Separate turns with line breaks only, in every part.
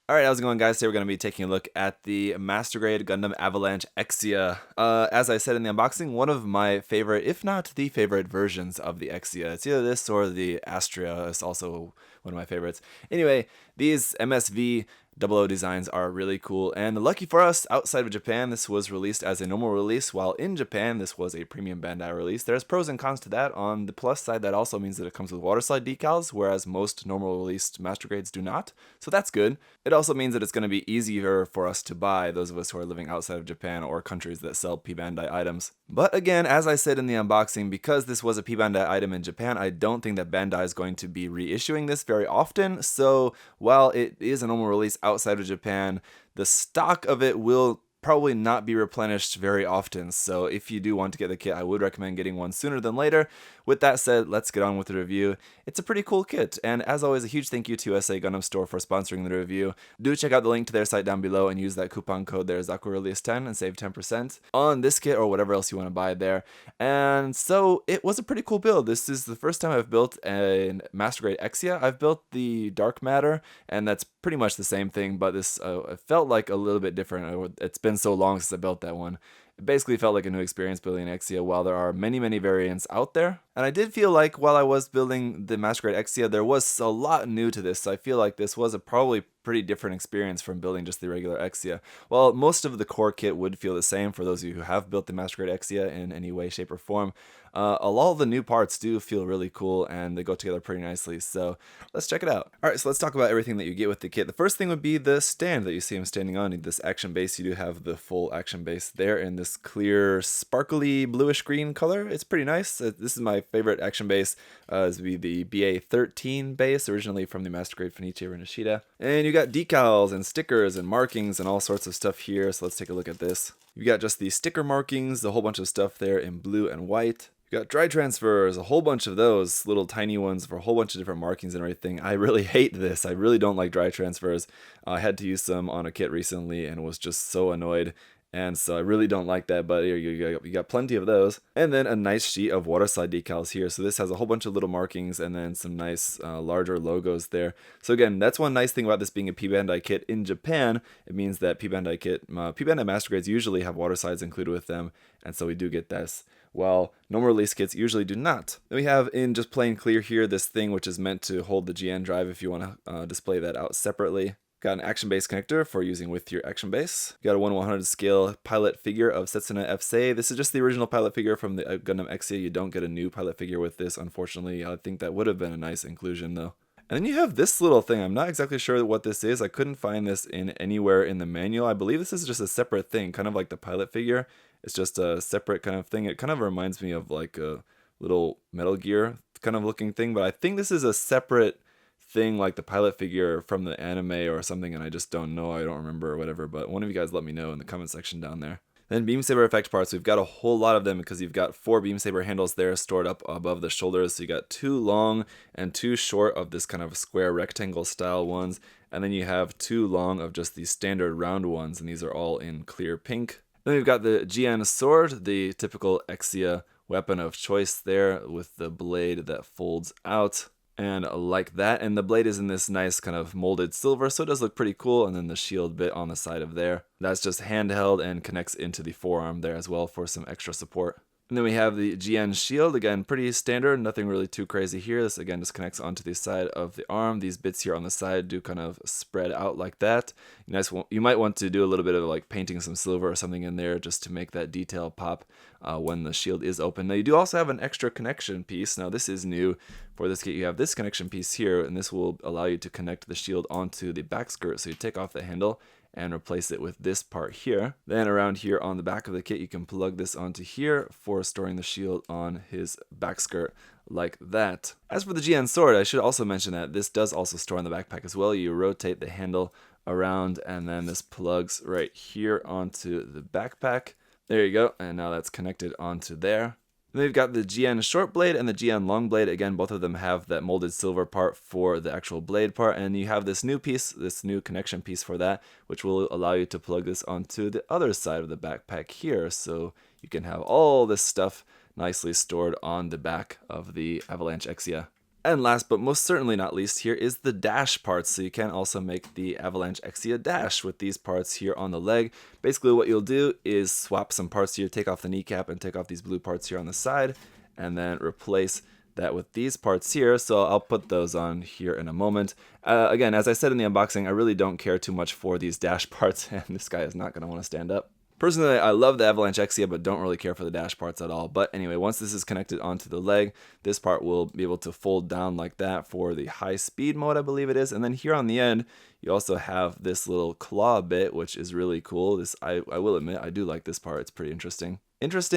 Alright, how's it going, guys? Today we're going to be taking a look at the Master Grade Gundam Avalanche Exia. As I said in the unboxing, one of my favorite, if not the favorite versions of the Exia. It's either this or the Astria is also one of my favorites. Anyway, these MSV 00 designs are really cool, and lucky for us, outside of Japan, this was released as a normal release, while in Japan, this was a premium Bandai release. There's pros and cons to that. On the plus side, that also means that it comes with water slide decals, whereas most normal released Master Grades do not, so that's good. It also means that it's going to be easier for us to buy, those of us who are living outside of Japan or countries that sell P-Bandai items. But again, as I said in the unboxing, because this was a P-Bandai item in Japan, I don't think that Bandai is going to be reissuing this very often, so while it is a normal release outside of Japan, the stock of it will probably not be replenished very often, so if you do want to get the kit, I would recommend getting one sooner than later. With that said, let's get on with the review. It's a pretty cool kit, and as always, a huge thank you to SA Gundam Store for sponsoring the review. Do check out the link to their site down below and use that coupon code there, ZakuAurelius10, and save 10% on this kit or whatever else you want to buy there. And so it was a pretty cool build. This is the first time I've built a Master Grade Exia. I've built the Dark Matter, and that's pretty much the same thing, but this felt like a little bit different. It's been so long since I built that one. It basically felt like a new experience building an Exia while there are many variants out there. And I did feel like while I was building the Master Grade Exia, there was a lot new to this, so I feel like this was a probably pretty different experience from building just the regular Exia. While most of the core kit would feel the same for those of you who have built the Master Grade Exia in any way, shape, or form, a lot of the new parts do feel really cool and they go together pretty nicely, so let's check it out. Alright, so let's talk about everything that you get with the kit. The first thing would be the stand that you see him standing on. This action base, you do have the full action base there in this clear, sparkly bluish green color. It's pretty nice. This is my favorite action base, as would be the BA-13 base, originally from the Master Grade Funichi Nishida. And you got decals and stickers and markings and all sorts of stuff here, so let's take a look at this. You got just the sticker markings, a whole bunch of stuff there in blue and white. You got dry transfers, a whole bunch of those, little tiny ones for a whole bunch of different markings and everything. I really hate this. I really don't like dry transfers. I had to use some on a kit recently and was just so annoyed. And so I really don't like that, but here you got plenty of those. And then a nice sheet of water slide decals here. So this has a whole bunch of little markings and then some nice larger logos there. So again, that's one nice thing about this being a P-Bandai kit in Japan. It means that P-Bandai Master Grades usually have water slides included with them, and so we do get this, while normal release kits usually do not. Then we have in just plain clear here this thing which is meant to hold the GN drive if you want to display that out separately. Got an action base connector for using with your action base. Got a 1/100 scale pilot figure of Setsuna F-Sei. This is just the original pilot figure from the Gundam Exia. You don't get a new pilot figure with this, unfortunately. I think that would have been a nice inclusion though. And then you have this little thing. I'm not exactly sure what this is. I couldn't find this in anywhere in the manual. I believe this is just a separate thing, kind of like the pilot figure. It's just a separate kind of thing. It kind of reminds me of like a little Metal Gear kind of looking thing, but I think this is a separate thing like the pilot figure from the anime or something, and I just don't know. I don't remember or whatever, but one of you guys let me know in the comment section down there. Then beam saber effect parts, we've got a whole lot of them because you've got 4 beam saber handles there stored up above the shoulders. So you got 2 long and 2 short of this kind of square rectangle style ones, and then you have 2 long of just these standard round ones, and these are all in clear pink. Then we've got the GN sword, the typical Exia weapon of choice there with the blade that folds out. And like that, and the blade is in this nice kind of molded silver, so it does look pretty cool. And then the shield bit on the side of there, that's just handheld and connects into the forearm there as well for some extra support. And then we have the GN shield, again pretty standard, nothing really too crazy here. This again just connects onto the side of the arm. These bits here on the side do kind of spread out like that. You might want to do a little bit of like painting some silver or something in there just to make that detail pop when the shield is open. Now you do also have an extra connection piece. Now this is new for this kit. You have this connection piece here, and this will allow you to connect the shield onto the back skirt. So you take off the handle and replace it with this part here. Then around here on the back of the kit, you can plug this onto here for storing the shield on his back skirt like that. As for the GN sword, I should also mention that this does also store in the backpack as well. You rotate the handle around and then this plugs right here onto the backpack. There you go, and now that's connected onto there. Then we've got the GN short blade and the GN long blade. Again, both of them have that molded silver part for the actual blade part, and you have this new piece, this new connection piece for that, which will allow you to plug this onto the other side of the backpack here, so you can have all this stuff nicely stored on the back of the Avalanche Exia. And last but most certainly not least here is the dash parts. So you can also make the Avalanche Exia dash with these parts here on the leg. Basically what you'll do is swap some parts here, take off the kneecap and take off these blue parts here on the side, and then replace that with these parts here. So I'll put those on here in a moment. Again, as I said in the unboxing, I really don't care too much for these dash parts, and this guy is not going to want to stand up. Personally, I love the Avalanche Exia, but don't really care for the dash parts at all. But anyway, once this is connected onto the leg, this part will be able to fold down like that for the high speed mode, I believe it is. And then here on the end, you also have this little claw bit, which is really cool. I will admit, I do like this part. It's pretty interesting. Just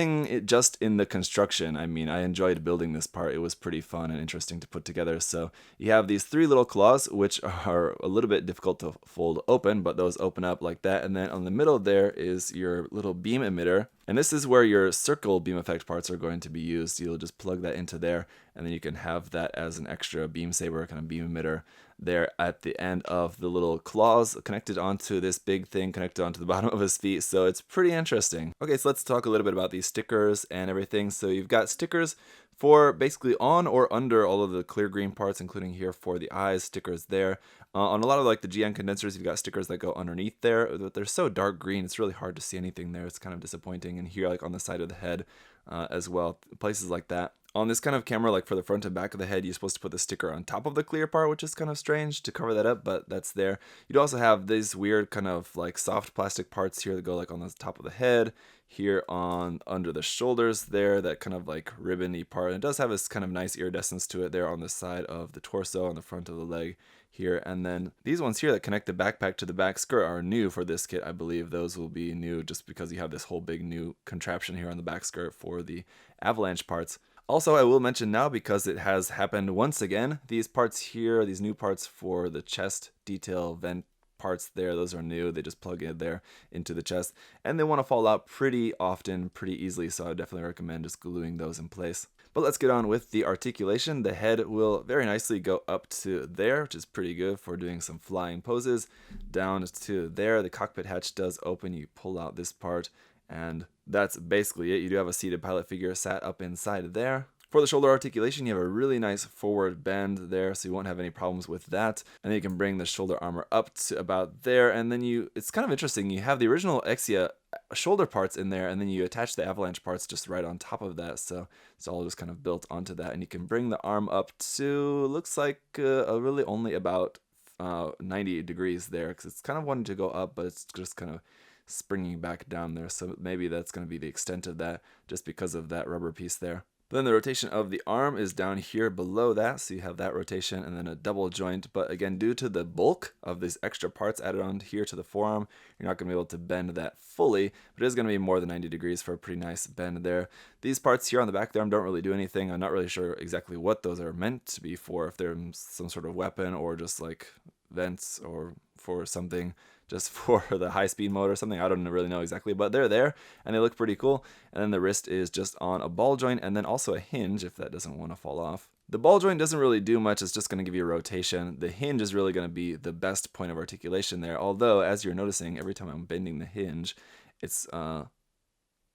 in the construction. I mean, I enjoyed building this part. It was pretty fun and interesting to put together. So you have these 3 little claws, which are a little bit difficult to fold open, but those open up like that. And then on the middle there is your little beam emitter. And this is where your circle beam effect parts are going to be used. You'll just plug that into there, and then you can have that as an extra beam saber kind of beam emitter there at the end of the little claws connected onto this big thing connected onto the bottom of his feet. So it's pretty interesting. Okay, so let's talk a little bit about these stickers and everything. So you've got stickers for basically on or under all of the clear green parts, including here for the eyes, stickers there. On a lot of like the GN condensers, you've got stickers that go underneath there, but they're so dark green, it's really hard to see anything there. It's kind of disappointing. And here, like on the side of the head as well, places like that. On this kind of camera, like for the front and back of the head, you're supposed to put the sticker on top of the clear part, which is kind of strange to cover that up, but that's there. You'd also have these weird kind of like soft plastic parts here that go like on the top of the head, here on under the shoulders there, that kind of like ribbony part. And it does have this kind of nice iridescence to it there on the side of the torso, on the front of the leg here. And then these ones here that connect the backpack to the back skirt are new for this kit. I believe those will be new just because you have this whole big new contraption here on the back skirt for the Avalanche parts. Also, I will mention now, because it has happened once again, these parts here, these new parts for the chest detail vent parts there, those are new. They just plug in there into the chest, and they want to fall out pretty often, pretty easily, so I definitely recommend just gluing those in place. But let's get on with the articulation. The head will very nicely go up to there, which is pretty good for doing some flying poses. Down to there, the cockpit hatch does open. You pull out this part, and that's basically it. You do have a seated pilot figure sat up inside there. For the shoulder articulation, you have a really nice forward bend there, so you won't have any problems with that. And then you can bring the shoulder armor up to about there, and then it's kind of interesting. You have the original Exia shoulder parts in there, and then you attach the Avalanche parts just right on top of that, so it's all just kind of built onto that. And you can bring the arm up to, looks like really only about 90 degrees there, because it's kind of wanting to go up, but it's just kind of springing back down there, so maybe that's going to be the extent of that, just because of that rubber piece there. But then the rotation of the arm is down here below that, so you have that rotation and then a double joint. But again, due to the bulk of these extra parts added on here to the forearm, you're not going to be able to bend that fully, but it is going to be more than 90 degrees for a pretty nice bend there. These parts here on the back of the arm don't really do anything. I'm not really sure exactly what those are meant to be for, if they're some sort of weapon or just like vents or for something, just for the high speed mode or something. I don't really know exactly, but they're there and they look pretty cool. And then the wrist is just on a ball joint and then also a hinge if that doesn't want to fall off. The ball joint doesn't really do much, it's just going to give you a rotation. The hinge is really going to be the best point of articulation there, although as you're noticing, every time I'm bending the hinge, it's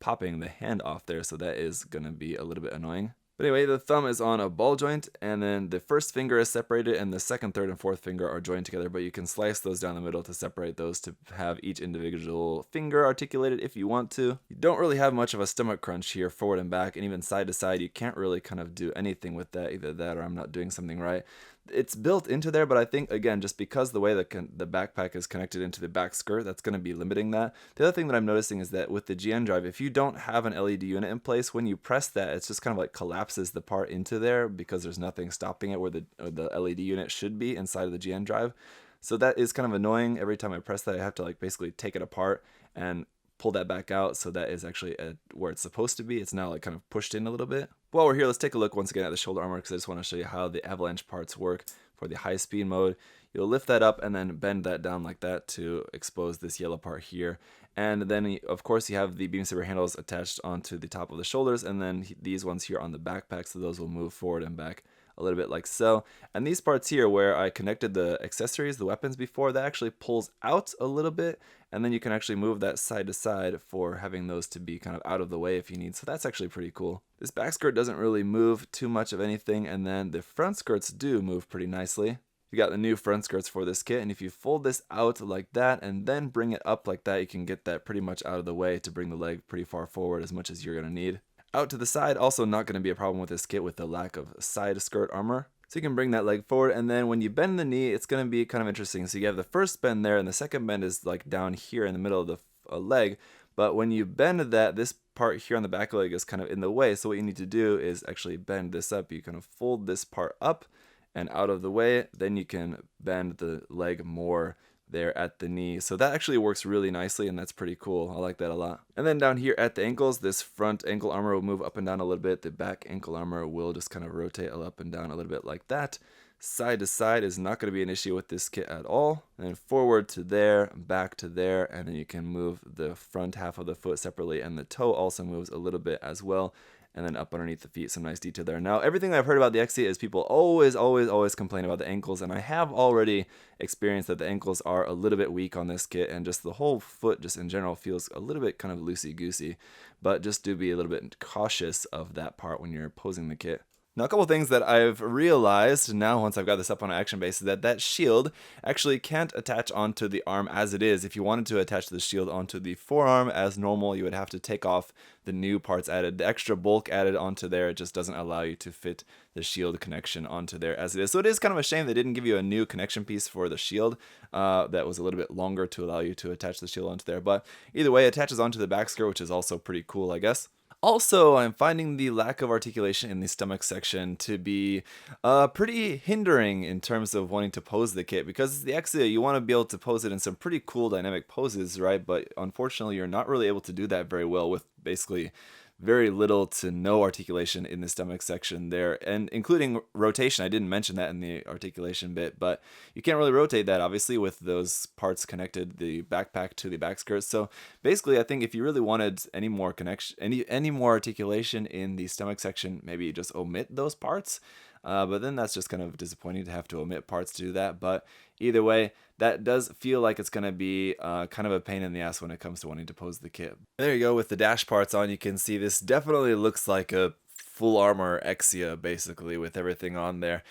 popping the hand off there, so that is going to be a little bit annoying. But anyway, the thumb is on a ball joint, and then the first finger is separated, and the second, third, and fourth finger are joined together, but you can slice those down the middle to separate those to have each individual finger articulated if you want to. You don't really have much of a stomach crunch here, forward and back, and even side to side. You can't really kind of do anything with that, either that or I'm not doing something right. It's built into there, but I think, again, just because the way the backpack is connected into the back skirt, that's going to be limiting that. The other thing that I'm noticing is that with the GN drive, if you don't have an LED unit in place, when you press that, it's just kind of like collapses the part into there because there's nothing stopping it where the LED unit should be inside of the GN drive. So that is kind of annoying. Every time I press that, I have to like basically take it apart and pull that back out, so that is actually where it's supposed to be. It's now like kind of pushed in a little bit. While we're here, let's take a look once again at the shoulder armor, because I just want to show you how the Avalanche parts work for the high speed mode. You'll lift that up and then bend that down like that to expose this yellow part here. And then of course you have the beam saber handles attached onto the top of the shoulders, and then these ones here on the backpack, so those will move forward and back a a little bit like so. And these parts here where I connected the accessories, the weapons before, that actually pulls out a little bit, and then you can actually move that side to side for having those to be kind of out of the way if you need. So that's actually pretty cool. This back skirt doesn't really move too much of anything, and then the front skirts do move pretty nicely. You got the new front skirts for this kit, and if you fold this out like that and then bring it up like that, you can get that pretty much out of the way to bring the leg pretty far forward as much as you're going to need. Out to the side, also not going to be a problem with this kit with the lack of side skirt armor. So you can bring that leg forward, and then when you bend the knee, it's going to be kind of interesting. So you have the first bend there, and the second bend is like down here in the middle of the leg. But when you bend that, this part here on the back leg is kind of in the way. So what you need to do is actually bend this up. You kind of fold this part up and out of the way. Then you can bend the leg more there at the knee. So that actually works really nicely, and that's pretty cool. I like that a lot. And then down here at the ankles, this front ankle armor will move up and down a little bit. The back ankle armor will just kind of rotate up and down a little bit like that. Side to side is not going to be an issue with this kit at all. And then forward to there, back to there, and then you can move the front half of the foot separately, and the toe also moves a little bit as well. And then up underneath the feet, some nice detail there. Now, everything I've heard about the Exia is people always complain about the ankles, and I have already experienced that the ankles are a little bit weak on this kit, and just the whole foot just in general feels a little bit kind of loosey-goosey. But just do be a little bit cautious of that part when you're posing the kit. Now, a couple things that I've realized now once I've got this up on an action base is that shield actually can't attach onto the arm as it is. If you wanted to attach the shield onto the forearm as normal, you would have to take off the new parts added. The extra bulk added onto there, it just doesn't allow you to fit the shield connection onto there as it is. So it is kind of a shame they didn't give you a new connection piece for the shield that was a little bit longer to allow you to attach the shield onto there. But either way, it attaches onto the back skirt, which is also pretty cool, I guess. Also, I'm finding the lack of articulation in the stomach section to be pretty hindering in terms of wanting to pose the kit, because it's the Exia, you want to be able to pose it in some pretty cool dynamic poses, right? But unfortunately, you're not really able to do that very well with basically very little to no articulation in the stomach section there, and including rotation. I didn't mention that in the articulation bit, but you can't really rotate that obviously with those parts connected, the backpack to the back skirt. So basically, I think if you really wanted any more connection, any more articulation in the stomach section, maybe just omit those parts. But then that's just kind of disappointing to have to omit parts to do that. But either way, that does feel like it's going to be kind of a pain in the ass when it comes to wanting to pose the kit. There you go, with the dash parts on, you can see this definitely looks like a full armor Exia, basically, with everything on there.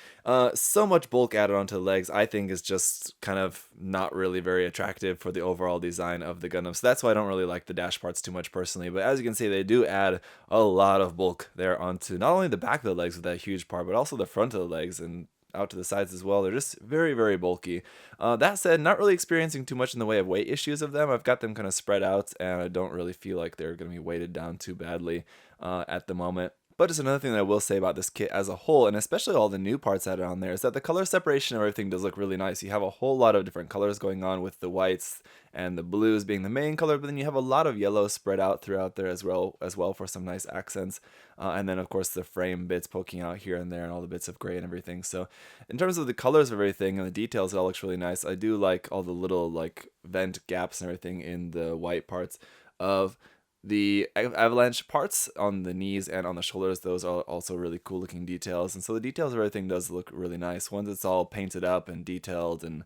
So much bulk added onto the legs, I think, is just kind of not really very attractive for the overall design of the Gundam. So that's why I don't really like the dash parts too much personally. But as you can see, they do add a lot of bulk there onto not only the back of the legs with that huge part, but also the front of the legs and out to the sides as well. They're just very bulky. That said, not really experiencing too much in the way of weight issues of them. I've got them kind of spread out, and I don't really feel like they're going to be weighted down too badly at the moment. But just another thing that I will say about this kit as a whole, and especially all the new parts added on there, is that the color separation of everything does look really nice. You have a whole lot of different colors going on, with the whites and the blues being the main color, but then you have a lot of yellow spread out throughout there as well for some nice accents. And then of course the frame bits poking out here and there, and all the bits of gray and everything. So in terms of the colors of everything and the details, it all looks really nice. I do like all the little like vent gaps and everything in the white parts of the avalanche parts on the knees and on the shoulders. Those are also really cool looking details, and so the details of everything does look really nice. Once it's all painted up and detailed and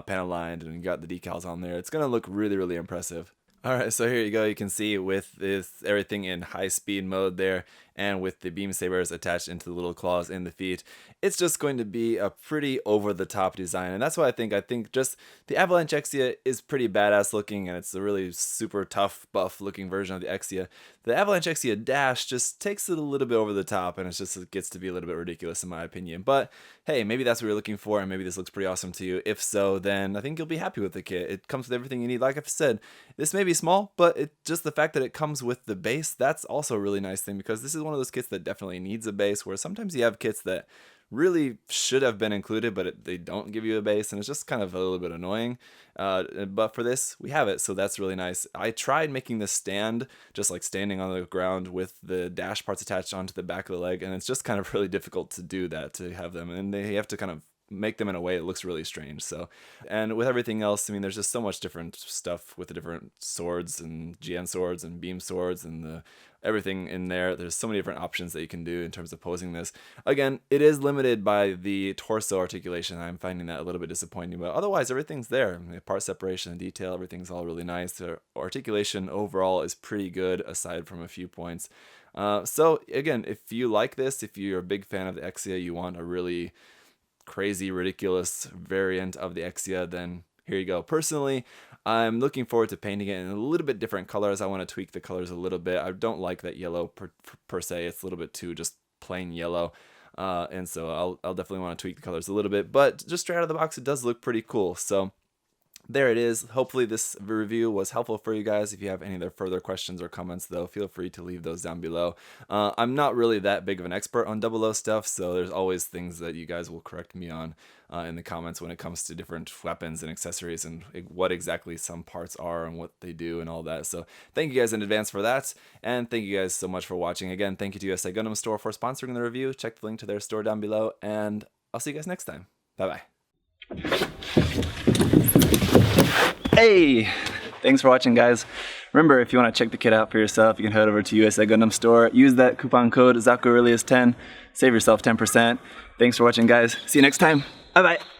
panel lined and you got the decals on there, it's gonna look really impressive. Alright, so here you go. You can see with this everything in high speed mode there, and with the beam sabers attached into the little claws in the feet, it's just going to be a pretty over the top design. And that's why I think just the Avalanche Exia is pretty badass looking, and it's a really super tough buff looking version of the Exia. The Avalanche Exia Dash just takes it a little bit over the top, and it gets to be a little bit ridiculous in my opinion. But hey, maybe that's what you're looking for, and maybe this looks pretty awesome to you. If so, then I think you'll be happy with the kit. It comes with everything you need. Like I've said, this may be small, but just the fact that it comes with the base, that's also a really nice thing, because this is one of those kits that definitely needs a base, where sometimes you have kits that really should have been included, but they don't give you a base, and it's just kind of a little bit annoying. But for this, we have it, so that's really nice. I tried making this stand, just like standing on the ground with the dash parts attached onto the back of the leg, and it's just kind of really difficult to do that, to have them, and they have to kind of make them in a way it looks really strange. So, and with everything else, I mean, there's just so much different stuff with the different swords and GN swords and beam swords and everything in there. There's so many different options that you can do in terms of posing this. Again, it is limited by the torso articulation. I'm finding that a little bit disappointing, but otherwise everything's there. I mean, part separation and detail, everything's all really nice. The articulation overall is pretty good aside from a few points. So again, if you like this, if you're a big fan of the Exia, you want a really crazy, ridiculous variant of the Exia, then here you go. Personally, I'm looking forward to painting it in a little bit different colors. I want to tweak the colors a little bit. I don't like that yellow per se. It's a little bit too just plain yellow. And so I'll definitely want to tweak the colors a little bit. But just straight out of the box, it does look pretty cool. So there it is. Hopefully this review was helpful for you guys. If you have any other further questions or comments, though, feel free to leave those down below. I'm not really that big of an expert on 00 stuff, so there's always things that you guys will correct me on in the comments when it comes to different weapons and accessories and what exactly some parts are and what they do and all that. So thank you guys in advance for that, and thank you guys so much for watching. Again, thank you to USA Gundam Store for sponsoring the review. Check the link to their store down below, and I'll see you guys next time. Bye-bye. Hey! Thanks for watching, guys. Remember, if you want to check the kit out for yourself, you can head over to USA Gundam Store. Use that coupon code ZakuAurelius10. Save yourself 10%. Thanks for watching, guys. See you next time. Bye-bye.